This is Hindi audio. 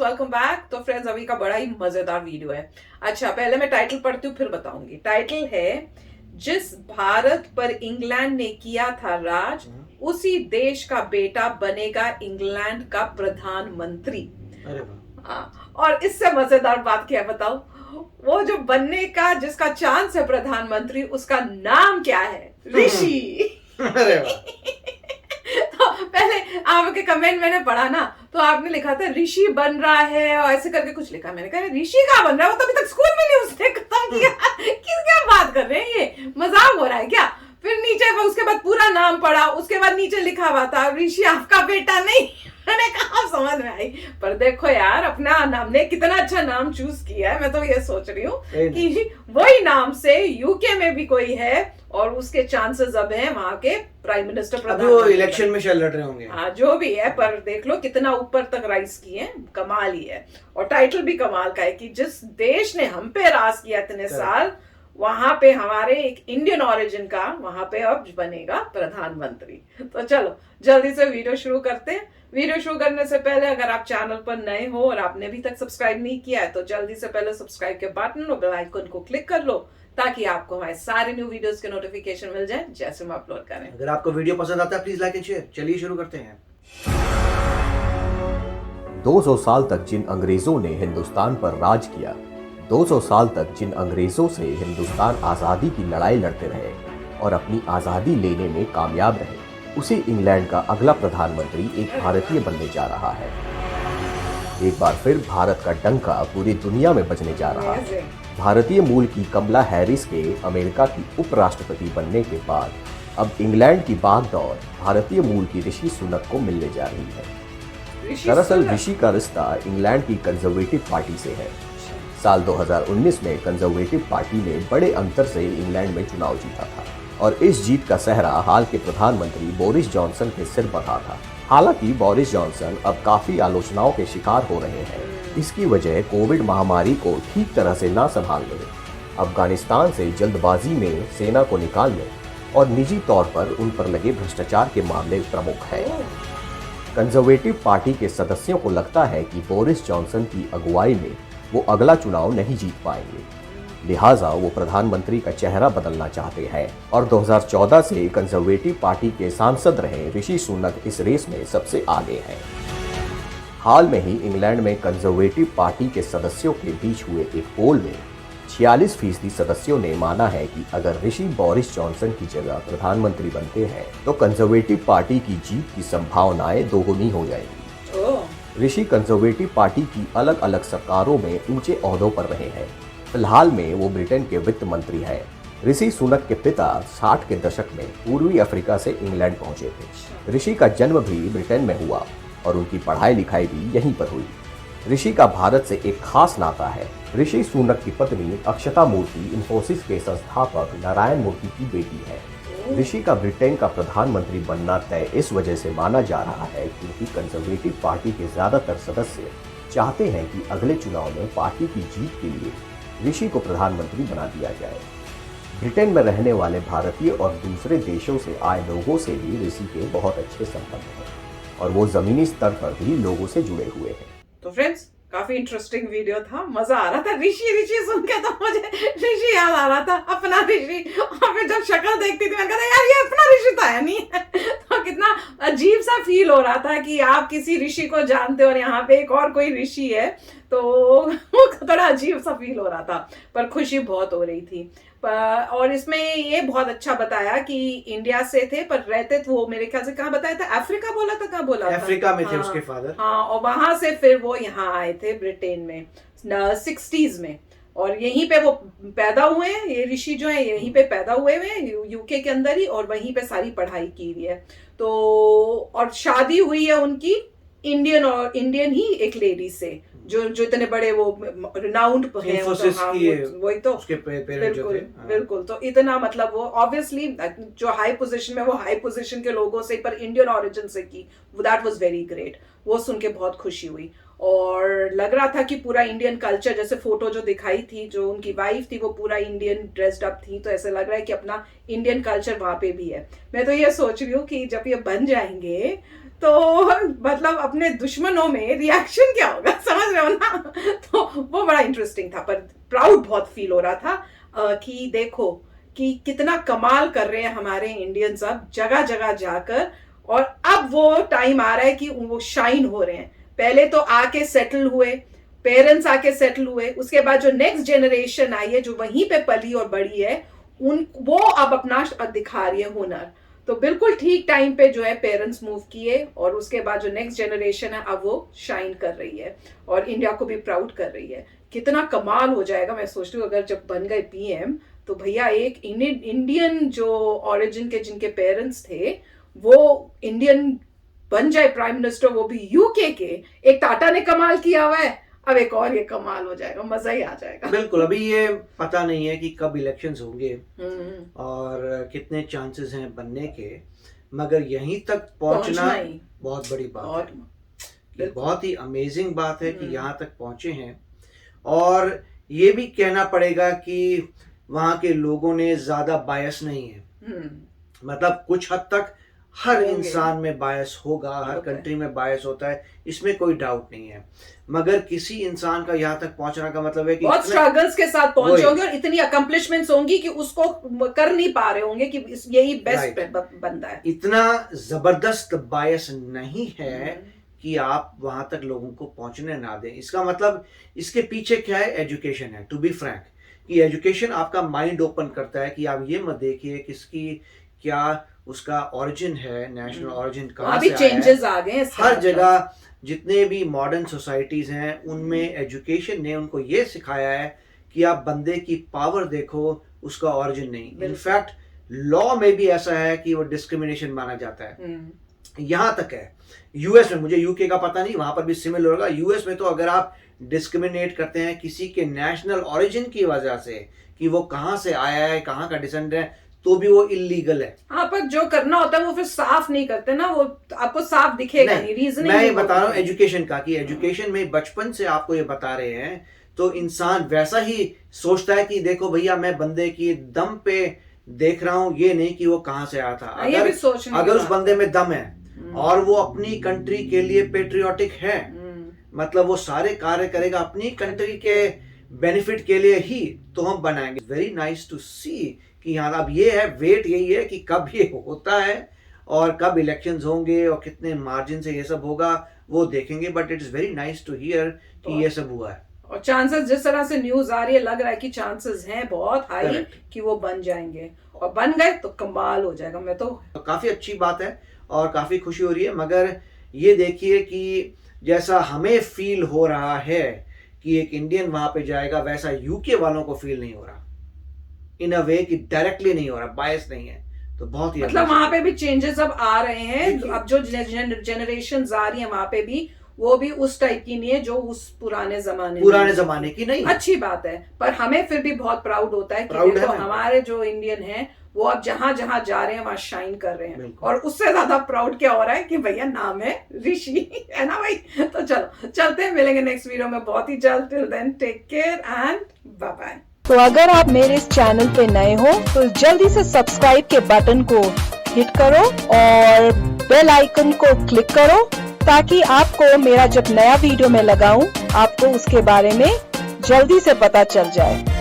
Welcome back. तो फ्रेंड्स, अभी का बड़ा ही मजेदार वीडियो है। अच्छा, पहले मैं टाइटल पढ़ती हूँ फिर बताऊंगी। टाइटल है, जिस भारत पर इंग्लैंड ने किया था राज, उसी देश का बेटा बनेगा इंग्लैंड का प्रधानमंत्री। अरे वाह। और इससे मजेदार बात क्या है बताओ? वो जो बनने का जिसका चांस है प्रधानमंत्री, उसका नाम क्या है? ऋषि। अरे वाह। तो पहले आपके कमेंट मैंने पढ़ा ना, तो आपने लिखा था ऋषि बन रहा है और ऐसे करके कुछ लिखा। मैंने कहा ऋषि कहाँ बन रहा है, वो तो अभी तक स्कूल में नहीं उसने खत्म किया। किस क्या बात कर रहे हैं, ये मजाक हो रहा है क्या? फिर नीचे उसके बाद पूरा नाम पढ़ा, उसके बाद नीचे लिखा हुआ था ऋषि आपका बेटा नहीं। मैंने कहा समझ में आई। पर देखो यार, अपना नाम ने कितना अच्छा नाम चूज किया है। मैं तो ये सोच रही हूँ कि वही नाम से यूके में भी कोई है और उसके चांसेस अब हैं वहां के प्राइम मिनिस्टर अभी वो इलेक्शन में शायद लड़ रहे होंगे। हाँ, जो भी है, पर देख लो कितना ऊपर तक राइज किए, कमाल ही है। और टाइटल भी कमाल का है कि जिस देश ने हम पे राज किया इतने साल, वहां पे हमारे एक इंडियन ओरिजिन का वहां पे अब बनेगा प्रधानमंत्री। तो चलो जल्दी से वीडियो शुरू करते हैं। वीडियो शुरू करने से पहले अगर आप चैनल पर नए हो और आपने अभी तक सब्सक्राइब नहीं किया है, तो जल्दी से पहले सब्सक्राइब के बटन और बेल आइकन को क्लिक कर लो, ताकि आपको हमारे सारे न्यू वीडियोस के नोटिफिकेशन मिल जाए जैसे हम अपलोड करें। अगर आपको वीडियो पसंद आता है प्लीज लाइक एंड शेयर। चलिए शुरू करते हैं। 200 साल तक जिन अंग्रेजों ने हिंदुस्तान पर राज किया, 200 साल तक जिन अंग्रेजों से हिंदुस्तान आज़ादी की लड़ाई लड़ते रहे और अपनी आज़ादी लेने में कामयाब रहे, उसी इंग्लैंड का अगला प्रधानमंत्री एक भारतीय बनने जा रहा है। एक बार फिर भारत का डंका पूरी दुनिया में बजने जा रहा है। भारतीय मूल की कमला हैरिस के अमेरिका की उपराष्ट्रपति बनने के बाद अब इंग्लैंड की बागडोर भारतीय मूल की ऋषि सुनक को मिलने जा रही है। दरअसल ऋषि का रिश्ता इंग्लैंड की कंजर्वेटिव पार्टी से है। साल 2019 में कंजर्वेटिव पार्टी ने बड़े अंतर से इंग्लैंड में चुनाव जीता था और इस जीत का सेहरा हाल के प्रधानमंत्री बोरिस जॉनसन के सिर पर रहा था। हालांकि बोरिस जॉनसन अब काफी आलोचनाओं के शिकार हो रहे हैं। इसकी वजह कोविड महामारी को ठीक तरह से ना संभालने, अफगानिस्तान से जल्दबाजी में सेना को निकालने और निजी तौर पर उन पर लगे भ्रष्टाचार के मामले प्रमुख हैं। कंजर्वेटिव पार्टी के सदस्यों को लगता है कि बोरिस जॉनसन की अगुवाई में वो अगला चुनाव नहीं जीत पाएंगे, लिहाजा वो प्रधानमंत्री का चेहरा बदलना चाहते हैं और 2014 से कंजर्वेटिव पार्टी के सांसद रहे ऋषि सुनक इस रेस में सबसे आगे हैं। हाल में ही इंग्लैंड में कंजर्वेटिव पार्टी के सदस्यों के बीच हुए एक पोल में 46% सदस्यों ने माना है कि अगर ऋषि बोरिस जॉनसन की जगह प्रधानमंत्री बनते हैं तो कंजर्वेटिव पार्टी की जीत की संभावनाएं दोगुनी हो जाएंगी। ऋषि कंजर्वेटिव पार्टी की अलग अलग सरकारों में ऊंचे ओहदों पर रहे हैं। फिलहाल में वो ब्रिटेन के वित्त मंत्री हैं। ऋषि सुनक के पिता 60 के दशक में पूर्वी अफ्रीका से इंग्लैंड पहुंचे थे। ऋषि का जन्म भी ब्रिटेन में हुआ और उनकी पढ़ाई लिखाई भी यहीं पर हुई। ऋषि का भारत से एक खास नाता है। ऋषि सुनक की पत्नी अक्षता मूर्ति इंफोसिस के संस्थापक नारायण मूर्ति की बेटी है। ऋषि का ब्रिटेन का प्रधानमंत्री बनना तय इस वजह से माना जा रहा है क्योंकि कंजर्वेटिव पार्टी के ज्यादातर सदस्य चाहते हैं कि अगले चुनाव में पार्टी की जीत के लिए ऋषि को प्रधानमंत्री बना दिया जाए। ब्रिटेन में रहने वाले भारतीय और दूसरे देशों से आए लोगों से भी ऋषि के बहुत अच्छे संबंध हैं और वो जमीनी स्तर पर भी लोगों से जुड़े हुए हैं। तो फ्रेंड्स, काफी इंटरेस्टिंग वीडियो था, मजा आ रहा था। ऋषि ऋषि सुन के तो मुझे ऋषि याद आ रहा था, अपना ऋषि। और फिर जब शक्ल देखती थी मैंने कहा यार ये अपना ऋषि तो है नहीं है। तो कितना अजीब सा फील हो रहा था कि आप किसी ऋषि को जानते हो और यहाँ पे एक और कोई ऋषि है, तो वो थोड़ा अजीब सा फील हो रहा था, पर खुशी बहुत हो रही थी। और इसमें ये बहुत अच्छा बताया कि इंडिया से थे पर रहते थे वो, मेरे ख्याल से कहाँ बताया था, अफ्रीका बोला था, कहाँ बोला था, अफ्रीका में थे उसके फादर। हाँ, और वहां से फिर वो यहाँ आए थे ब्रिटेन में 60s में, और यहीं पे वो पैदा हुए हैं। ये ऋषि जो है यहीं पे पैदा हुए हुए हैं यूके के अंदर ही, और वहीं पे सारी पढ़ाई की हुई है। तो और शादी हुई है उनकी इंडियन ही एक लेडी से, जो इतने बड़े वो रिनाउंड हैं, वही तो उसके पेरेंट्स जो थे। बिल्कुल। तो इतना मतलब वो ऑब्वियसली जो हाई पोजीशन में, वो हाई पोजीशन के लोगों से पर इंडियन ओरिजिन से की, दैट वाज वेरी ग्रेट। वो सुन के बहुत खुशी हुई। और लग रहा था कि पूरा इंडियन कल्चर, जैसे फोटो जो दिखाई थी, जो उनकी वाइफ थी वो पूरा इंडियन ड्रेस्ड अप थी, तो ऐसे लग रहा है कि अपना इंडियन कल्चर वहां पे भी है। मैं तो ये सोच रही हूँ कि जब ये बन जाएंगे तो मतलब अपने दुश्मनों में रिएक्शन क्या होगा, समझ रहे हो ना। तो वो बड़ा इंटरेस्टिंग था, पर प्राउड बहुत फील हो रहा था कि देखो कि कितना कमाल कर रहे हैं हमारे इंडियंस अब जगह जगह जाकर, और अब वो टाइम आ रहा है कि वो शाइन हो रहे हैं। पहले तो आके सेटल हुए, पेरेंट्स आके सेटल हुए, उसके बाद जो नेक्स्ट जनरेशन आई है जो वहीं पे पली और बड़ी है, वो अब अपना दिखा रही है हुनर। तो बिल्कुल ठीक टाइम पे जो है पेरेंट्स मूव किए, और उसके बाद जो नेक्स्ट जनरेशन है अब वो शाइन कर रही है और इंडिया को भी प्राउड कर रही है। कितना कमाल हो जाएगा। मैं सोचती हूँ अगर जब बन गए पीएम तो भैया एक इंडियन जो ओरिजिन के जिनके पेरेंट्स थे वो इंडियन बन जाए प्राइम मिनिस्टर, वो भी यूके के। एक टाटा ने कमाल किया हुआ है, अब एक और ये कमाल हो जाएगा, मजा ही आ जाएगा। बिल्कुल, अभी ये पता नहीं है कि कब इलेक्शंस होंगे और कितने चांसेस हैं बनने के, मगर यहीं तक पहुंचना बहुत बड़ी बात है। बहुत ही अमेजिंग बात है कि यहाँ तक पहुंचे हैं। और ये भी कहना पड़ेगा कि वहाँ के लोगों ने ज्यादा बायस नहीं है। मतलब कुछ हद तक हर इंसान में बायस होगा, हर कंट्री में बायस होता है, इसमें कोई डाउट नहीं है। मगर किसी इंसान का यहाँ तक पहुंचने का मतलब है कि बहुत स्ट्रगल्स के साथ पहुंचे होंगे और इतनी अकम्प्लिशमेंट्स होंगी कि उसको कर नहीं पा रहे होंगे कि यही बेस्ट बंदा है। इतना जबरदस्त बायस नहीं है कि आप वहां तक लोगों को पहुंचने ना दें। इसका मतलब इसके पीछे क्या है, एजुकेशन है। टू बी फ्रैंक, कि एजुकेशन आपका माइंड ओपन करता है कि आप ये मत देखिए किसकी क्या उसका ओरिजिन है, नेशनल ओरिजिन कहाँ से आया है। चेंजेस आ गए हर जगह जितने भी मॉडर्न सोसाइटीज हैं उनमें एजुकेशन ने उनको ये सिखाया है कि आप बंदे की पावर देखो, उसका ओरिजिन नहीं। इनफैक्ट लॉ में भी ऐसा है कि वो डिस्क्रिमिनेशन माना जाता है। यहाँ तक है यूएस में, मुझे यूके का पता नहीं, वहां पर भी सिमिलर होगा। यूएस में तो अगर आप डिस्क्रिमिनेट करते हैं किसी के नेशनल ओरिजिन की वजह से कि वो कहाँ से आया है, कहाँ का डिसेंडेंट है, तो भी वो इलीगल है। हाँ, पर जो करना होता है वो फिर साफ नहीं करते ना, वो आपको साफ दिखेगा नहीं। रीजन मैं ये बता रहा हूँ एजुकेशन का, कि एजुकेशन में बचपन से आपको ये बता रहे हैं तो इंसान वैसा ही सोचता है कि देखो भैया मैं बंदे की दम पे देख रहा हूँ, ये नहीं कि वो कहाँ से आया था। अगर उस बंदे में दम है और वो अपनी कंट्री के लिए पेट्रियोटिक है, मतलब वो सारे कार्य करेगा अपनी कंट्री के बेनिफिट के लिए ही, तो हम बनाएंगे। वेरी नाइस टू सी कि यहाँ अब ये है, वेट यही है कि कब ये होता है और कब इलेक्शंस होंगे और कितने मार्जिन से ये सब होगा वो देखेंगे। But it is very nice to hear कि ये सब हुआ है। और चांसेस जिस तरह से न्यूज आ रही है, लग रहा है कि चांसेस हैं बहुत हाई कि वो बन जाएंगे, और बन गए तो कमाल हो जाएगा। मैं तो काफी अच्छी बात है और काफी खुशी हो रही है। मगर ये देखिए कि जैसा हमें फील हो रहा है कि एक इंडियन वहां पे जाएगा, वैसा यूके वालों को फील नहीं हो रहा। इन अ वे कि डायरेक्टली नहीं हो रहा, बायस नहीं है। तो बहुत ही मतलब वहां पे भी चेंजेस अब आ रहे हैं। अब जो जनरेशन आ रही है वहां पे भी, वो भी उस टाइप की नहीं है जो उस पुराने जमाने की नहीं। अच्छी बात है, पर हमें फिर भी बहुत प्राउड होता है कि देखो हमारे जो इंडियन हैं वो अब जहां जहां जा रहे हैं वहां शाइन कर रहे हैं। और उससे ज्यादा प्राउड क्या हो रहा है कि भैया नाम है ऋषि, है ना भाई। तो चलो चलते हैं, मिलेंगे नेक्स्ट वीडियो में बहुत ही जल्द। Till then take care and bye bye. तो अगर आप मेरे इस चैनल पे नए हो तो जल्दी से सब्सक्राइब के बटन को हिट करो और बेल आइकन को क्लिक करो, ताकि आपको मेरा जब नया वीडियो मैं लगाऊं आपको उसके बारे में जल्दी से पता चल जाए।